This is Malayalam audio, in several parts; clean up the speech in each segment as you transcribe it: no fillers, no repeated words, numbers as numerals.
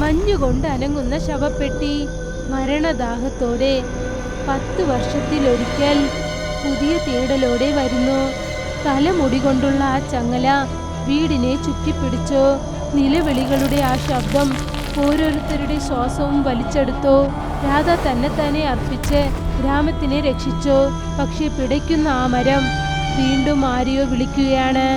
മഞ്ഞുകൊണ്ട് അനങ്ങുന്ന ശവപ്പെട്ടി. മരണദാഹത്തോടെ 10 വർഷത്തിലൊരിക്കൽ പുതിയ തേടലോടെ വരുന്നു. തലമുടി കൊണ്ടുള്ള ആ ചങ്ങല വീടിനെ ചുറ്റിപ്പിടിച്ചു. നിലവിളികളുടെ ആ ശബ്ദം ഓരോരുത്തരുടെ ശ്വാസവും വലിച്ചെടുത്തു. രാധ തന്നെ അർപ്പിച്ച് ഗ്രാമത്തിനെ രക്ഷിച്ചു. പക്ഷെ പിടയ്ക്കുന്ന ആ മരം വീണ്ടും ആരെയോ വിളിക്കുകയാണ്.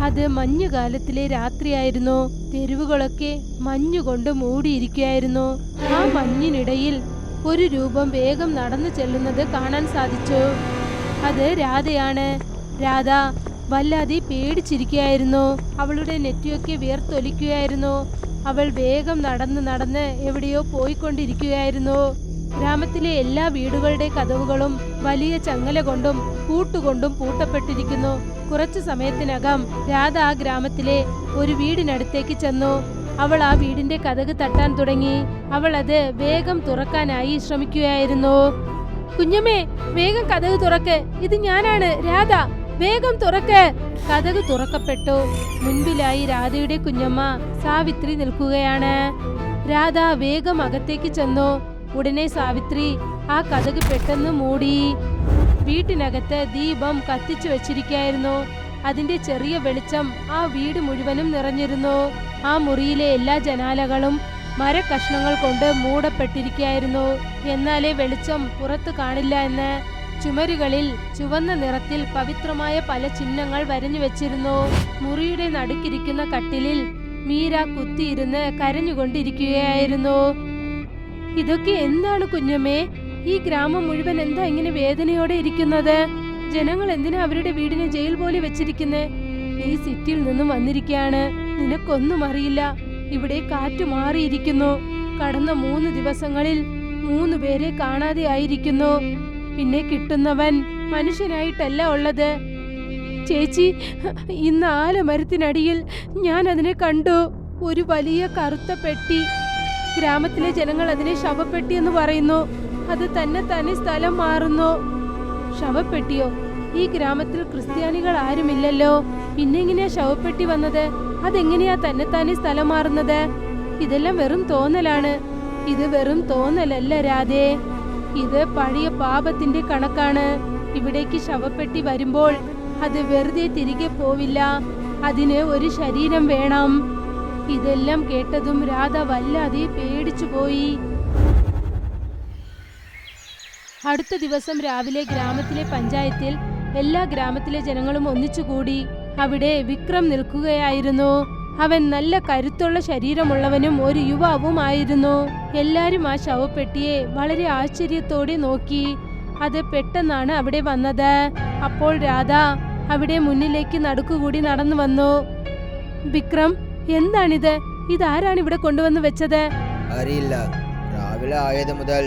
അത് മഞ്ഞുകാലത്തിലെ രാത്രിയായിരുന്നു. തെരുവുകളൊക്കെ മഞ്ഞുകൊണ്ട് മൂടിയിരിക്കുകയായിരുന്നു. ആ മഞ്ഞിനിടയിൽ ഒരു രൂപം വേഗം നടന്നു ചെല്ലുന്നത് കാണാൻ സാധിച്ചു. അത് രാധയാണ്. രാധ വല്ലാതെ പേടിച്ചിരിക്കുകയായിരുന്നു. അവളുടെ നെറ്റിയൊക്കെ വിയർത്തൊലിക്കുകയായിരുന്നു. അവൾ വേഗം നടന്ന് എവിടെയോ പോയിക്കൊണ്ടിരിക്കുകയായിരുന്നു. ഗ്രാമത്തിലെ എല്ലാ വീടുകളുടെ കതവുകളും വലിയ ചങ്ങല കൊണ്ടും പൂട്ടുകൊണ്ടും പൂട്ടപ്പെട്ടിരിക്കുന്നു. കുറച്ചു സമയത്തിനകം രാധ ആ ഗ്രാമത്തിലെ ഒരു വീടിനടുത്തേക്ക് ചെന്നു. അവൾ ആ വീടിന്റെ കതക് തട്ടാൻ തുടങ്ങി. അവൾ അത് വേഗം തുറക്കാനായി ശ്രമിക്കുകയായിരുന്നു. കുഞ്ഞമ്മേ, വേഗം കതക് തുറക്ക്, ഇത് ഞാനാണ് രാധ, വേഗം തുറക്ക്. കതക് തുറക്കപ്പെട്ടു. മുൻപിലായി രാധയുടെ കുഞ്ഞമ്മ സാവിത്രി നിൽക്കുകയാണ്. രാധ വേഗം അകത്തേക്ക് ചെന്നു. ഉടനെ സാവിത്രി ആ കതക് പെട്ടെന്ന് മൂടി. വീട്ടിനകത്ത് ദീപം കത്തിച്ചു വെച്ചിരിക്കുകയായിരുന്നു. അതിന്റെ ചെറിയ വെളിച്ചം ആ വീട് മുഴുവനും നിറഞ്ഞിരുന്നു. ആ മുറിയിലെ എല്ലാ ജനാലകളും മരക്കഷ്ണങ്ങൾ കൊണ്ട് മൂടപ്പെട്ടിരിക്കുകയായിരുന്നു. എന്നാലേ വെളിച്ചം പുറത്തു കാണില്ല എന്ന് ചുമരുകളിൽ ചുവന്ന നിറത്തിൽ പവിത്രമായ പല ചിഹ്നങ്ങൾ വരഞ്ഞു വെച്ചിരുന്നു. മുറിയുടെ നടുക്കിരിക്കുന്ന കട്ടിലിൽ മീര കുത്തിയിരുന്ന് കരഞ്ഞുകൊണ്ടിരിക്കുകയായിരുന്നു. ഇതൊക്കെ എന്താണ് കുഞ്ഞമ്മേ? ഈ ഗ്രാമം മുഴുവൻ എന്താ ഇങ്ങനെ വേദനയോടെ ഇരിക്കുന്നത്? ജനങ്ങൾ എന്തിനാ അവരുടെ വീടിനെ ജയിൽ പോലെ വെച്ചിരിക്കുന്നേ? നീ സിറ്റിയിൽ നിന്നും വന്നിരിക്കുകയാണ്, നിനക്കൊന്നും അറിയില്ല. ഇവിടെ കാറ്റ് മാറിയിരിക്കുന്നു. കടന്ന 3 ദിവസങ്ങളിൽ 3 പേരെ കാണാതെ ആയിരിക്കുന്നു. പിന്നെ കിട്ടുന്നവൻ മനുഷ്യനായിട്ടല്ല ഉള്ളത്. ചേച്ചി, ഇന്ന് ആലമരത്തിനടിയിൽ ഞാൻ അതിനെ കണ്ടു. ഒരു വലിയ കറുത്ത പെട്ടി. ഗ്രാമത്തിലെ ജനങ്ങൾ അതിനെ ശവപ്പെട്ടി എന്ന് പറയുന്നു. അത് തന്നെ സ്ഥലം മാറുന്നു. ശവപ്പെട്ടിയോ? ഈ ഗ്രാമത്തിൽ ക്രിസ്ത്യാനികൾ ആരുമില്ലല്ലോ. പിന്നെ എങ്ങനെയാ ശവപ്പെട്ടി വന്നത്? അതെങ്ങനെയാ തന്നെ സ്ഥലം മാറുന്നത്? ഇതെല്ലാം വെറും തോന്നലാണ്. ഇത് വെറും തോന്നലല്ല രാധേ, ഇത് പഴയ പാപത്തിന്റെ കണക്കാണ്. ഇവിടേക്ക് ശവപ്പെട്ടി വരുമ്പോൾ അത് വെറുതെ തിരികെ പോവില്ല. അതിന് ഒരു ശരീരം വേണം. ഇതെല്ലാം കേട്ടതും രാധ വല്ലാതെ പേടിച്ചു പോയി. അടുത്ത ദിവസം രാവിലെ ഗ്രാമത്തിലെ പഞ്ചായത്തിൽ എല്ലാ ഗ്രാമത്തിലെ ജനങ്ങളും ഒന്നിച്ചുകൂടി. അവിടെ വിക്രം നിൽക്കുകയായിരുന്നു. അവൻ നല്ല കരുത്തുള്ള ശരീരമുള്ളവനും ഒരു യുവാവുമായിരുന്നു. എല്ലാരും ആ ശവപ്പെട്ടിയെ വളരെ ആശ്ചര്യത്തോടെ നോക്കി. അത് പെട്ടെന്നാണ് അവിടെ വന്നത്. അപ്പോൾ രാധ അവിടെ മുന്നിലേക്ക് നടുക്കുകൂടി നടന്നു വന്നു. വിക്രം, എന്താണിത്? ഇതാരാണ് ഇവിടെ കൊണ്ടുവന്ന് വെച്ചത്? അറിയില്ല. രാവിലെ ആയത് മുതൽ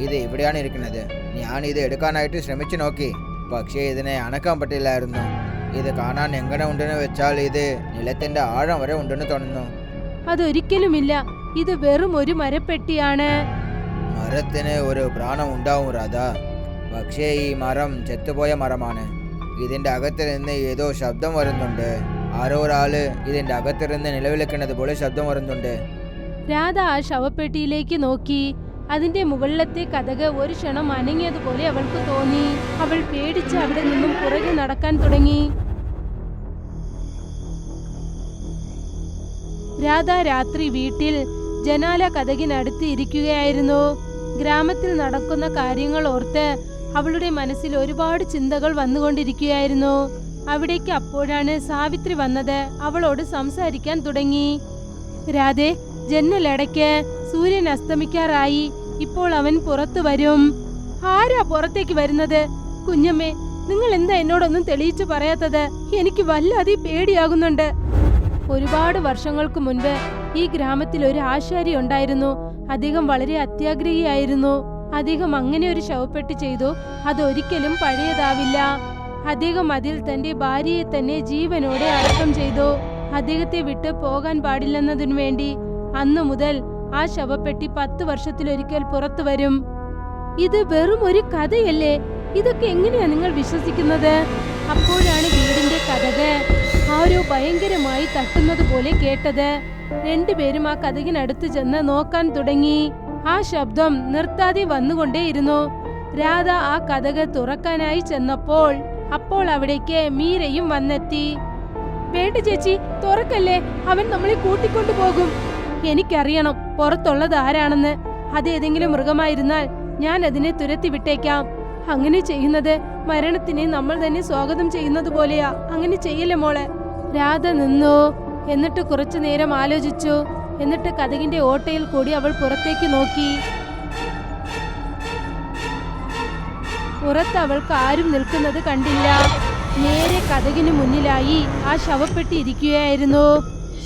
ഇത് ഇവിടെയാണ് ഇരിക്കുന്നത്. ഞാൻ ഇത് എടുക്കാനായിട്ട് ശ്രമിച്ചു നോക്കി, പക്ഷേ ഇതിനെ അണക്കാൻ പറ്റില്ലായിരുന്നു. ഇത് കാണാൻ എങ്ങനെ ഉണ്ടെന്ന് വെച്ചാൽ ഇത് നിലത്തിന്റെ ആഴം വരെ ഉണ്ടെന്ന് തോന്നുന്നു. അതൊരിക്കലുമില്ല, ഇത് വെറും ഒരു മരപ്പെട്ടിയാണ്. മരത്തിന് ഒരു പ്രാണം ഉണ്ടാവും രാധ, പക്ഷേ ഈ മരം ചെത്തുപോയ മരമാണ്. ഇതിന്റെ അകത്ത് നിന്ന് ഏതോ ശബ്ദം വരുന്നുണ്ട്. ആരോ ഒരാള് ഇതിന്റെ അകത്തിരുന്ന് നിലവിളിക്കുന്നത് പോലെ ശബ്ദം വരുന്നുണ്ട്. രാധ ആ ശവപ്പെട്ടിയിലേക്ക് നോക്കി. അതിന്റെ മുകളിലത്തെ കതക് ഒരു ക്ഷണം അനങ്ങിയതുപോലെ അവൾക്ക് തോന്നി. അവൾ പേടിച്ച് അവിടെ നിന്നും പുറകെ നടക്കാൻ തുടങ്ങി. രാധ രാത്രി വീട്ടിൽ ജനാല കതകിനടുത്ത് ഇരിക്കുകയായിരുന്നു. ഗ്രാമത്തിൽ നടക്കുന്ന കാര്യങ്ങൾ ഓർത്ത് അവളുടെ മനസ്സിൽ ഒരുപാട് ചിന്തകൾ വന്നുകൊണ്ടിരിക്കുകയായിരുന്നു. അവിടേക്ക് അപ്പോഴാണ് സാവിത്രി വന്നത്. അവളോട് സംസാരിക്കാൻ തുടങ്ങി. രാധേ, ജന്നലടയ്ക്ക്, സൂര്യൻ അസ്തമിക്കാറായി. ഇപ്പോൾ അവൻ പുറത്തു വരും. ആരാ പുറത്തേക്ക് വരുന്നത്? കുഞ്ഞമ്മേ, നിങ്ങൾ എന്താ എന്നോടൊന്നും തെളിയിച്ചു പറയാത്തത്? എനിക്ക് വല്ലാതെ പേടിയാകുന്നുണ്ട്. ഒരുപാട് വർഷങ്ങൾക്ക് മുൻപ് ഈ ഗ്രാമത്തിൽ ഒരു ആശാരി ഉണ്ടായിരുന്നു. അദ്ദേഹം വളരെ അത്യാഗ്രഹിയായിരുന്നു. അദ്ദേഹം അങ്ങനെ ഒരു ശവപ്പെട്ടി ചെയ്തു. അതൊരിക്കലും പഴയതാവില്ല. അദ്ദേഹം അതിൽ തന്റെ ഭാര്യയെ തന്നെ ജീവനോടെ അടക്കം ചെയ്തു. അദ്ദേഹത്തെ വിട്ട് പോകാൻ പാടില്ലെന്നതിനു വേണ്ടി അന്നു മുതൽ ആ ശവപ്പെട്ടി 10 വർഷത്തിലൊരിക്കൽ പുറത്തു വരും. ഇത് വെറും ഒരു കഥയല്ലേ? ഇതൊക്കെ എങ്ങനെയാ നിങ്ങൾ വിശ്വസിക്കുന്നത്? അപ്പോഴാണ് വീടിന്റെ കതക് ആരോ ഭയങ്കരമായി തട്ടുന്നത് പോലെ കേട്ടത്. രണ്ടുപേരും ആ കതകിനടുത്ത് ചെന്ന് നോക്കാൻ തുടങ്ങി. ആ ശബ്ദം നിർത്താതെ വന്നുകൊണ്ടേയിരുന്നു. രാധ ആ കതക് തുറക്കാനായി ചെന്നപ്പോൾ അവിടേക്ക് മീരയും വന്നെത്തി. വേണ്ട ചേച്ചി, തുറക്കല്ലേ, അവൻ നമ്മളെ കൂട്ടിക്കൊണ്ടു പോകും. എനിക്കറിയണം പുറത്തുള്ളത് ആരാണെന്ന്. അതേതെങ്കിലും മൃഗമായിരുന്നാൽ ഞാൻ അതിനെ തുരത്തി വിട്ടേക്കാം. അങ്ങനെ ചെയ്യുന്നത് മരണത്തിനെ നമ്മൾ തന്നെ സ്വാഗതം ചെയ്യുന്നത് പോലെയാ. അങ്ങനെ ചെയ്യല്ലേ മോളെ. രാധ നിന്നു. എന്നിട്ട് കുറച്ചു നേരം ആലോചിച്ചു. എന്നിട്ട് കതകിന്റെ ഓട്ടയിൽ കൂടി അവൾ പുറത്തേക്ക് നോക്കി. പുറത്ത് അവൾക്ക് ആരും നിൽക്കുന്നത് കണ്ടില്ല. നേരെ കതകിന് മുന്നിലായി ആ ശവപ്പെട്ടി ഇരിക്കുകയായിരുന്നു.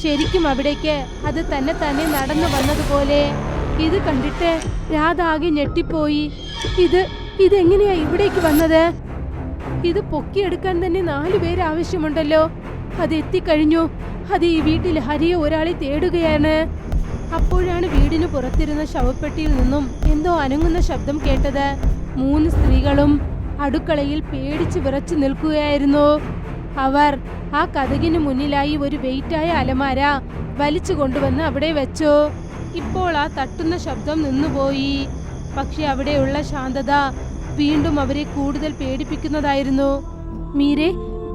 ശരിക്കും അവിടേക്ക് അത് തന്നെ നടന്നു വന്നതുപോലെ. ഇത് കണ്ടിട്ട് രാധ ആകെ ഞെട്ടിപ്പോയി. ഇതെങ്ങനെയാ ഇവിടേക്ക് വന്നത്? ഇത് പൊക്കിയെടുക്കാൻ തന്നെ 4 പേര് ആവശ്യമുണ്ടല്ലോ. അത് എത്തിക്കഴിഞ്ഞു. അത് ഈ വീട്ടിൽ ഹരിയെ ഒരാളെ തേടുകയാണ്. അപ്പോഴാണ് വീടിന് പുറത്തിരുന്ന ശവപ്പെട്ടിയിൽ നിന്നും എന്തോ അനങ്ങുന്ന ശബ്ദം കേട്ടത്. 3 സ്ത്രീകളും അടുക്കളയിൽ പേടിച്ച് വിറച്ചു നിൽക്കുകയായിരുന്നു. അവർ ആ കതകിന് മുന്നിലായി ഒരു വെയിറ്റായ അലമാര വലിച്ചു കൊണ്ടുവന്ന് അവിടെ വെച്ചു. ഇപ്പോൾ ആ തട്ടുന്ന ശബ്ദം നിന്നുപോയി. പക്ഷെ അവിടെയുള്ള ശാന്തത വീണ്ടും അവരെ കൂടുതൽ പേടിപ്പിക്കുന്നതായിരുന്നു. മീരെ,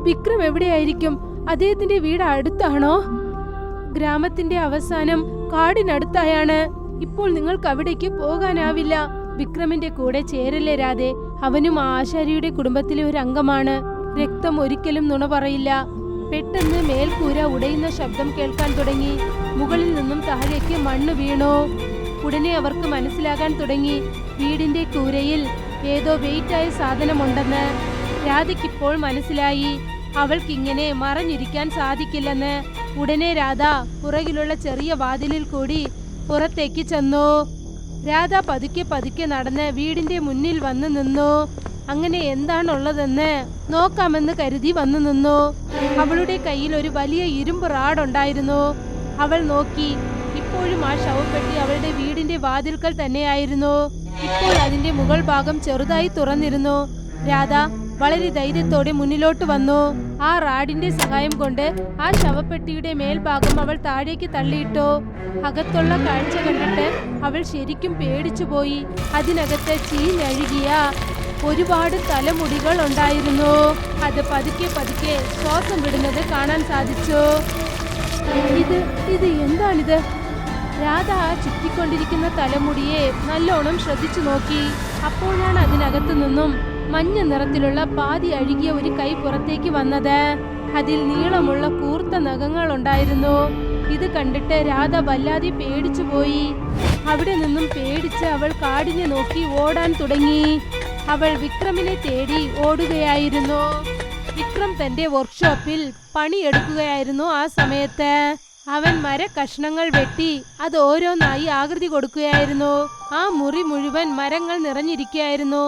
വിക്രം എവിടെയായിരിക്കും? അദ്ദേഹത്തിന്റെ വീട് അടുത്താണോ? ഗ്രാമത്തിന്റെ അവസാനം കാടിനടുത്തായാണ്. ഇപ്പോൾ നിങ്ങൾക്ക് അവിടേക്ക് പോകാനാവില്ല. വിക്രമിന്റെ കൂടെ ചേരല്ലേ രാധേ. അവനും ആശാരിയുടെ കുടുംബത്തിലെ ഒരു അംഗമാണ്. രക്തം ഒരിക്കലും നുണ പറയില്ല. പെട്ടെന്ന് മേൽക്കൂര ഉടയുന്ന ശബ്ദം കേൾക്കാൻ തുടങ്ങി. മുകളിൽ നിന്നും താഴേക്ക് മണ്ണ് വീണു. ഉടനെ അവർക്ക് മനസ്സിലാകാൻ തുടങ്ങി വീടിന്റെ കൂരയിൽ ഏതോ വെയിറ്റായ സാധനമുണ്ടെന്ന്. രാധയ്ക്കിപ്പോൾ മനസ്സിലായി അവൾക്കിങ്ങനെ മറഞ്ഞിരിക്കാൻ സാധിക്കില്ലെന്ന്. ഉടനെ രാധ പുറകിലുള്ള ചെറിയ വാതിലിൽ കൂടി പുറത്തേക്ക് ചെന്നു. രാധ പതുക്കെ നടന്ന് വീടിന്റെ മുന്നിൽ വന്നു നിന്നു. അങ്ങനെ എന്താണുള്ളതെന്ന് നോക്കാമെന്ന് കരുതി വന്നു നിന്നു. അവളുടെ കയ്യിൽ ഒരു വലിയ ഇരുമ്പ് റാഡുണ്ടായിരുന്നു. അവൾ നോക്കി. ഇപ്പോഴും ആ ശവപ്പെട്ടി അവളുടെ വീടിന്റെ വാതിൽക്കൽ തന്നെയായിരുന്നു. ഇപ്പോൾ അതിന്റെ മുകൾ ഭാഗം ചെറുതായി തുറന്നിരുന്നു. രാധ വളരെ ധൈര്യത്തോടെ മുന്നിലോട്ട് വന്നു. ആ റാഡിന്റെ സഹായം കൊണ്ട് ആ ശവപ്പെട്ടിയുടെ മേൽഭാഗം അവൾ താഴേക്ക് തള്ളിയിട്ടു. അകത്തുള്ള കാഴ്ച കണ്ടിട്ട് അവൾ ശരിക്കും പേടിച്ചുപോയി. അതിനകത്ത് ചീഞ്ഞഴുകിയ ഒരുപാട് തലമുടികൾ ഉണ്ടായിരുന്നു. അത് പതുക്കെ ശ്വാസം വിടുന്നത് കാണാൻ സാധിച്ചു. ഇത് എന്താണിത്? രാധ ചുറ്റിക്കൊണ്ടിരിക്കുന്ന തലമുടിയെ നല്ലോണം ശ്രദ്ധിച്ചു നോക്കി. അപ്പോഴാണ് അതിനകത്തു നിന്നും മഞ്ഞ നിറത്തിലുള്ള പാതി അഴുകിയ ഒരു കൈ പുറത്തേക്ക് വന്നത്. അതിൽ നീളമുള്ള കൂർത്ത നഖങ്ങൾ ഉണ്ടായിരുന്നു. ഇത് കണ്ടിട്ട് രാധ വല്ലാതെ പേടിച്ചുപോയി. അവിടെ നിന്നും പേടിച്ച് അവൾ കാടിനെ നോക്കി ഓടാൻ തുടങ്ങി. അവൾ വിക്രമിനെ തേടി ഓടുകയായിരുന്നു. വിക്രം തന്റെ വർക്ക്ഷോപ്പിൽ പണിയെടുക്കുകയായിരുന്നു. ആ സമയത്ത് അവൻ മരക്കഷ്ണങ്ങൾ വെട്ടി അത് ഓരോന്നായി ആകൃതി കൊടുക്കുകയായിരുന്നു. ആ മുറി മുഴുവൻ മരങ്ങൾ നിറഞ്ഞിരിക്കുകയായിരുന്നു.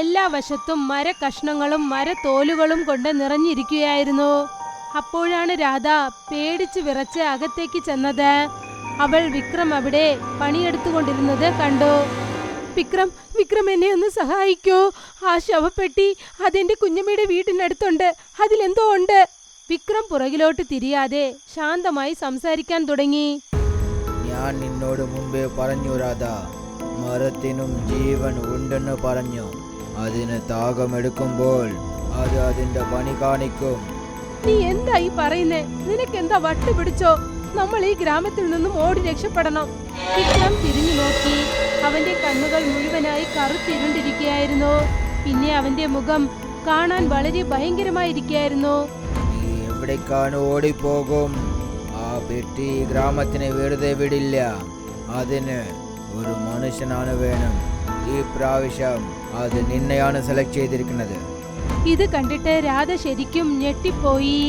എല്ലാ വശത്തും മരക്കഷ്ണങ്ങളും മരത്തോലുകളും കൊണ്ട് നിറഞ്ഞിരിക്കുകയായിരുന്നു. അപ്പോഴാണ് രാധ പേടിച്ച് വിറച്ച് അകത്തേക്ക് ചെന്നത്. അവൾ വിക്രം അവിടെ പണിയെടുത്തുകൊണ്ടിരുന്നത് കണ്ടു. വിക്രം എന്നെ ഒന്ന് സഹായിക്കൂ. ആ ശവപ്പെട്ടി അതെന്റെ കുഞ്ഞമ്മയുടെ വീട്ടിനടുത്തുണ്ട്. അതിലെന്തോ ഉണ്ട്. വിക്രം പുറകിലോട്ട് തിരിയാതെ ശാന്തമായി സംസാരിക്കാൻ തുടങ്ങി. ഞാൻ നിന്നോട് മുമ്പേ പറഞ്ഞു രാധ, മരത്തിനും ജീവൻ ഉണ്ടെന്ന് പറഞ്ഞു. അതിന് താകമെടുക്കുമ്പോൾ അത് അതിന്റെ പണി കാണിക്കും. നീ എന്തായി പറയുന്നേ? നിനക്കെന്താ വട്ട് പിടിച്ചോ? നമ്മൾ ഈ ഗ്രാമത്തിൽ നിന്നും ഓടി രക്ഷപ്പെടണം. വിക്രം തിരിഞ്ഞു നോക്കി. അവന്റെ കണ്ണുകൾ മുഴുവനായി കറുത്തിരുണ്ടിരിക്കുകയായിരുന്നു. പിന്നെ അവന്റെ മുഖം കാണാൻ വളരെ ഭയങ്കരമായിരിക്കുകയായിരുന്നു. നീ എവിടേക്കാണ് ഓടിപ്പോകും? ആ പെട്ടി ഗ്രാമത്തിനെ വെറുതെ വിടില്ല. അതിന് ഒരു മനുഷ്യനാണ് വേണം. ഈ പ്രാവശ്യം അത് നിന്നെയാണ് സെലക്ട് ചെയ്തിരിക്കുന്നത്. ഇത് കണ്ടിട്ട് രാധ ശരിക്കും ഞെട്ടിപ്പോയി.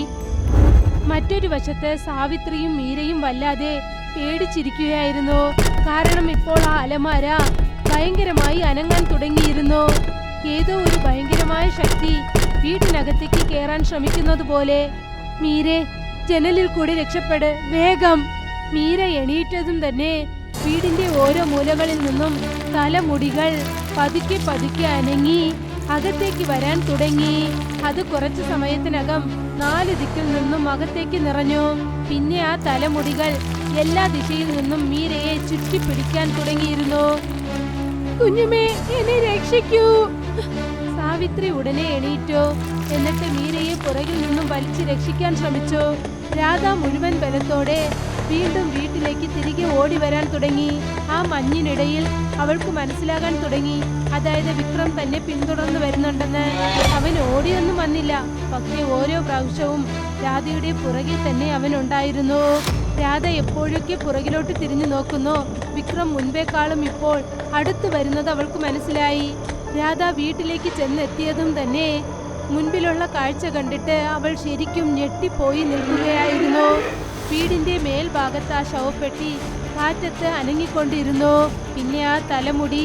മറ്റൊരു വശത്ത് സാവിത്രിയും മീരയും വല്ലാതെ പേടിച്ചിരിക്കുകയായിരുന്നു. കാരണം ഇപ്പോൾ ആ അലമാര ഭയങ്കരമായി അനങ്ങാൻ തുടങ്ങിയിരുന്നു. ഏതോ ഒരു ഭയങ്കരമായ ശക്തി വീട്ടിനകത്തേക്ക് കയറാൻ ശ്രമിക്കുന്നത് പോലെ. മീരെ, ജനലിൽ കൂടി രക്ഷപ്പെട്, വേഗം. മീര എണീറ്റതും തന്നെ വീടിന്റെ ഓരോ മൂലകളിൽ നിന്നും തലമുടികൾ പതുക്കെ അനങ്ങി അകത്തേക്ക് വരാൻ തുടങ്ങി. അത് കുറച്ചു സമയത്തിനകം 4 ദിക്കിൽ നിന്നും അകത്തേക്ക് നിറഞ്ഞു. പിന്നെ ആ തലമുടികൾ എല്ലാ ദിശയിൽ നിന്നും മീരയെ ചുറ്റിപ്പിടിക്കാൻ തുടങ്ങിയിരുന്നു. കുഞ്ഞമ്മേ, എന്നെ രക്ഷിക്കൂ! സാവിത്രി ഉടനെ എണീറ്റു. എന്നിട്ട് മീരയെ പുറകിൽ നിന്നും വലിച്ചു രക്ഷിക്കാൻ ശ്രമിച്ചു. രാധ മുഴുവൻ ബലത്തോടെ വീണ്ടും വീട്ടിലേക്ക് തിരികെ ഓടി വരാൻ തുടങ്ങി. ആ മഞ്ഞിനിടയിൽ അവൾക്ക് മനസ്സിലാകാൻ തുടങ്ങി, അതായത് വിക്രം തന്നെ പിന്തുടർന്ന് വരുന്നുണ്ടെന്ന്. അവൻ ഓടിയൊന്നും വന്നില്ല, പക്ഷേ ഓരോ പ്രാവശ്യവും രാധയുടെ പുറകിൽ തന്നെ അവൻ ഉണ്ടായിരുന്നു. രാധ എപ്പോഴൊക്കെ പുറകിലോട്ട് തിരിഞ്ഞു നോക്കുന്നു, വിക്രം മുൻപേക്കാളും ഇപ്പോൾ അടുത്തു വരുന്നത് അവൾക്ക് മനസ്സിലായി. രാധ വീട്ടിലേക്ക് ചെന്നെത്തിയതും തന്നെ മുൻപിലുള്ള കാഴ്ച കണ്ടിട്ട് അവൾ ശരിക്കും ഞെട്ടിപ്പോയി നിൽക്കുകയായിരുന്നു. വീടിന്റെ മേൽഭാഗത്ത് ആ ശവപ്പെട്ടി കാറ്റത്ത് അനങ്ങിക്കൊണ്ടിരുന്നു. പിന്നെ ആ തലമുടി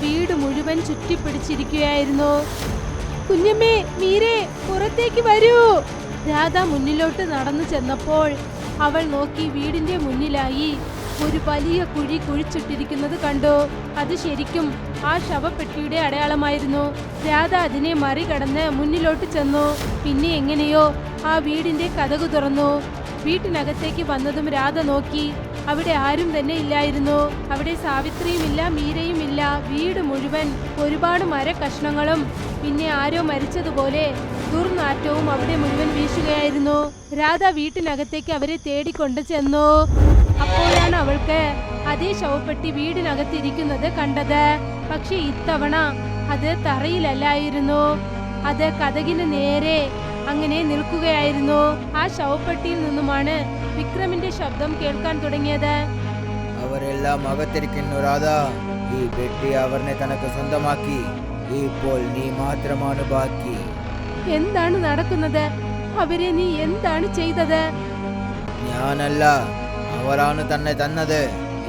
വീട് മുഴുവൻ ചുറ്റിപ്പിടിച്ചിരിക്കുകയായിരുന്നു. കുഞ്ഞമ്മേ, മീരേ, പുറത്തേക്ക് വരൂ! രാധ മുന്നിലോട്ട് നടന്നു ചെന്നപ്പോൾ അവൾ നോക്കി വീടിന്റെ മുന്നിലായി ഒരു വലിയ കുഴി കുഴിച്ചിട്ടിരിക്കുന്നത് കണ്ടു. അത് ശരിക്കും ആ ശവപ്പെട്ടിയുടെ അടയാളമായിരുന്നു. രാധ അതിനെ മറികടന്ന് മുന്നിലോട്ട് ചെന്നു. പിന്നെ എങ്ങനെയോ ആ വീടിന്റെ കതകു തുറന്നു. വീട്ടിനകത്തേക്ക് വന്നതും രാധ നോക്കി, അവിടെ ആരും തന്നെ ഇല്ലായിരുന്നു. അവിടെ സാവിത്രിയും ഇല്ല, മീരയും ഇല്ല. വീട് മുഴുവൻ ഒരുപാട് മരക്കഷ്ണങ്ങളും പിന്നെ ആരോ മരിച്ചതുപോലെ ദുർനാറ്റവും അവിടെ മുഴുവൻ വീശുകയായിരുന്നു. രാധ വീട്ടിനകത്തേക്ക് അവരെ തേടിക്കൊണ്ട് ചെന്നു. അപ്പോഴാണ് അവൾക്ക് അതേ ശവപ്പെട്ടി വീടിനകത്തിരിക്കുന്നത് കണ്ടത്. പക്ഷെ ഇത്തവണ അത് തറയിലല്ലായിരുന്നു, അത് കതകിന് നേരെ അങ്ങനെ നിൽക്കുകയായിരുന്നു. ആ ശവപ്പെട്ടിയിൽ നിന്നുമാണ് വിക്രമിന്റെ ശബ്ദം കേൾക്കാൻ തുടങ്ങിയത്. അവരെല്ലാം അകത്തിരിക്കുന്നു രാധ. ഈ പെട്ടി അവരെ തനക്ക് സ്വന്തമാക്കി. ഇപ്പോൾ നീ മാത്രമാണ് ബാക്കി. എന്താണ് നടക്കുന്നത്? അവരെ നീ എന്താണ് ചെയ്തത്? ഞാനല്ല, അവരാണ് തന്നെ തന്നത്.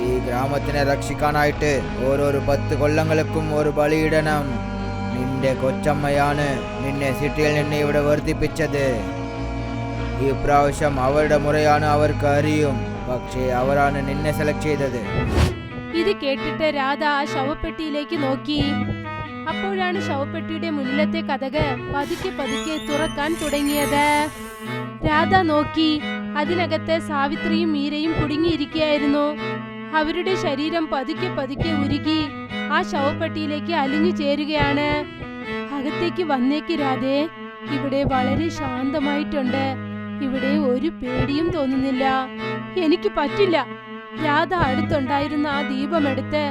ഈ ഗ്രാമത്തിനെ രക്ഷിക്കാനായിട്ട് ഓരോരോ 10 കൊല്ലങ്ങൾക്കും ഒരു ബലിയിടണം. നിന്റെ കൊച്ചമ്മയാണ് നിന്നെ സിറ്റിയിൽ നിന്ന് ഇവിടെ വർദ്ധിപ്പിച്ചത്. ഈ പ്രാവശ്യം അവരുടെ മുറയാണ് അവർക്ക് അറിയും. പക്ഷേ അവരാണ് നിന്നെ സെലക്ട് ചെയ്തത്. ഇത് കേട്ടിട്ട് രാധ ആ ശവപ്പെട്ടിയിലേക്ക് നോക്കി. അപ്പോഴാണ് ശവപ്പെട്ടിയുടെ മുന്നിലത്തെ കതക് പതുക്കെ പതുക്കെ തുറക്കാൻ തുടങ്ങിയത്. രാധ നോക്കി, അതിനകത്ത് സാവിത്രിയും മീരയും കുടുങ്ങിയിരിക്കുകയായിരുന്നു. അവരുടെ ശരീരം പതുക്കെ പതുക്കെ ഉരുകി ആ ശവപ്പെട്ടിയിലേക്ക് അലിഞ്ഞു ചേരുകയാണ്. അകത്തേക്ക് വന്നേക്ക് രാധേ, ഇവിടെ വളരെ ശാന്തമായിട്ടുണ്ട്. ഇവിടെ ഒരു പേടിയും തോന്നുന്നില്ല. എനിക്ക് പറ്റില്ല. രാധ അടുത്തുണ്ടായിരുന്ന ആ ദീപമെടുത്ത്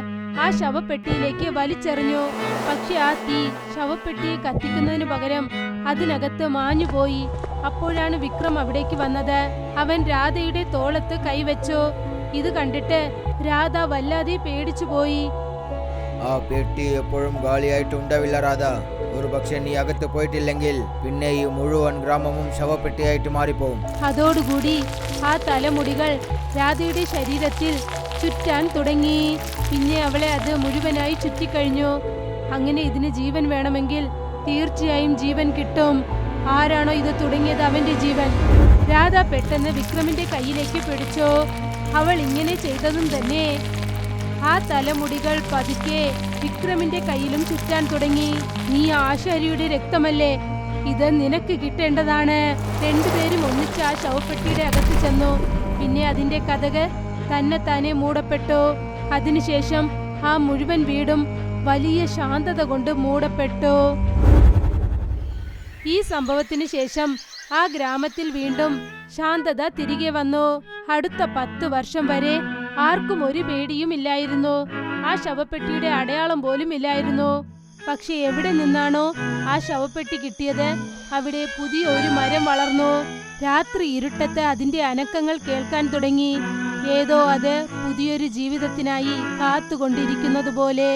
ആ ശവപ്പെട്ടിയിലേക്ക് വലിച്ചെറിഞ്ഞു. പക്ഷെ ആ തീ ശവപ്പെട്ടിയെ കത്തിക്കുന്നതിന് പകരം അതിനകത്ത് മാഞ്ഞുപോയി. അപ്പോഴാണ് വിക്രം അവിടേക്ക് വന്നത്. അവൻ രാധയുടെ തോളത്ത് കൈവച്ചു. ഇത് കണ്ടിട്ട് രാധ വല്ലാതെ പേടിച്ചുപോയി. ആ പെട്ടി എപ്പോഴും ഗാളിയായിട്ടുണ്ടാവില്ല രാധ. ഒരു പക്ഷെ നീ അകത്ത് പോയിട്ടില്ലെങ്കിൽ പിന്നെ ഈ മുഴുവൻ ഗ്രാമവും ശവപ്പെട്ടിയായിട്ട് മാറിപ്പോവും. അതോടുകൂടി ആ തലമുടികൾ രാധയുടെ ശരീരത്തിൽ ചുറ്റാൻ തുടങ്ങി. പിന്നെ അവളെ അത് മുഴുവനായി ചുറ്റിക്കഴിഞ്ഞു. അങ്ങനെ ഇതിന് ജീവൻ വേണമെങ്കിൽ തീർച്ചയായും ജീവൻ കിട്ടും. ആരാണോ ഇത് തുടങ്ങിയത് അവന്റെ ജീവൻ. രാധ പെട്ടെന്ന് വിക്രമിന്റെ കയ്യിലേക്ക് പിടിച്ചു. അവൾ ഇങ്ങനെ ചെയ്തതും തന്നെ ആ തലമുടികൾ പതുക്കെ വിക്രമിന്റെ കയ്യിലും ചുറ്റാൻ തുടങ്ങി. നീ ആശാരിയുടെ രക്തമല്ലേ, ഇത് നിനക്ക് കിട്ടേണ്ടതാണ്. രണ്ടുപേരും ഒന്നിച്ച് ആ ശവപ്പെട്ടിയുടെ അകത്ത് ചെന്നു. പിന്നെ അതിന്റെ കതക് തന്നെത്താനെ മൂടപ്പെട്ടു. അതിനുശേഷം ആ മുഴുവൻ വീടും വലിയ ശാന്തത കൊണ്ട് മൂടപ്പെട്ടു. ഈ സംഭവത്തിന് ശേഷം ആ ഗ്രാമത്തിൽ വീണ്ടും ശാന്തത തിരികെ വന്നു. അടുത്ത 10 വർഷം വരെ ആർക്കും ഒരു പേടിയും ഇല്ലായിരുന്നു. ആ ശവപ്പെട്ടിയുടെ അടയാളം പോലും ഇല്ലായിരുന്നു. പക്ഷെ എവിടെ നിന്നാണോ ആ ശവപ്പെട്ടി കിട്ടിയത്, അവിടെ പുതിയ ഒരു മരം വളർന്നു. രാത്രി ഇരുട്ടത്ത് അതിന്റെ അനക്കങ്ങൾ കേൾക്കാൻ തുടങ്ങി. ഏതോ അത് പുതിയൊരു ജീവിതത്തിനായി കാത്തുകൊണ്ടിരിക്കുന്നത് പോലെ.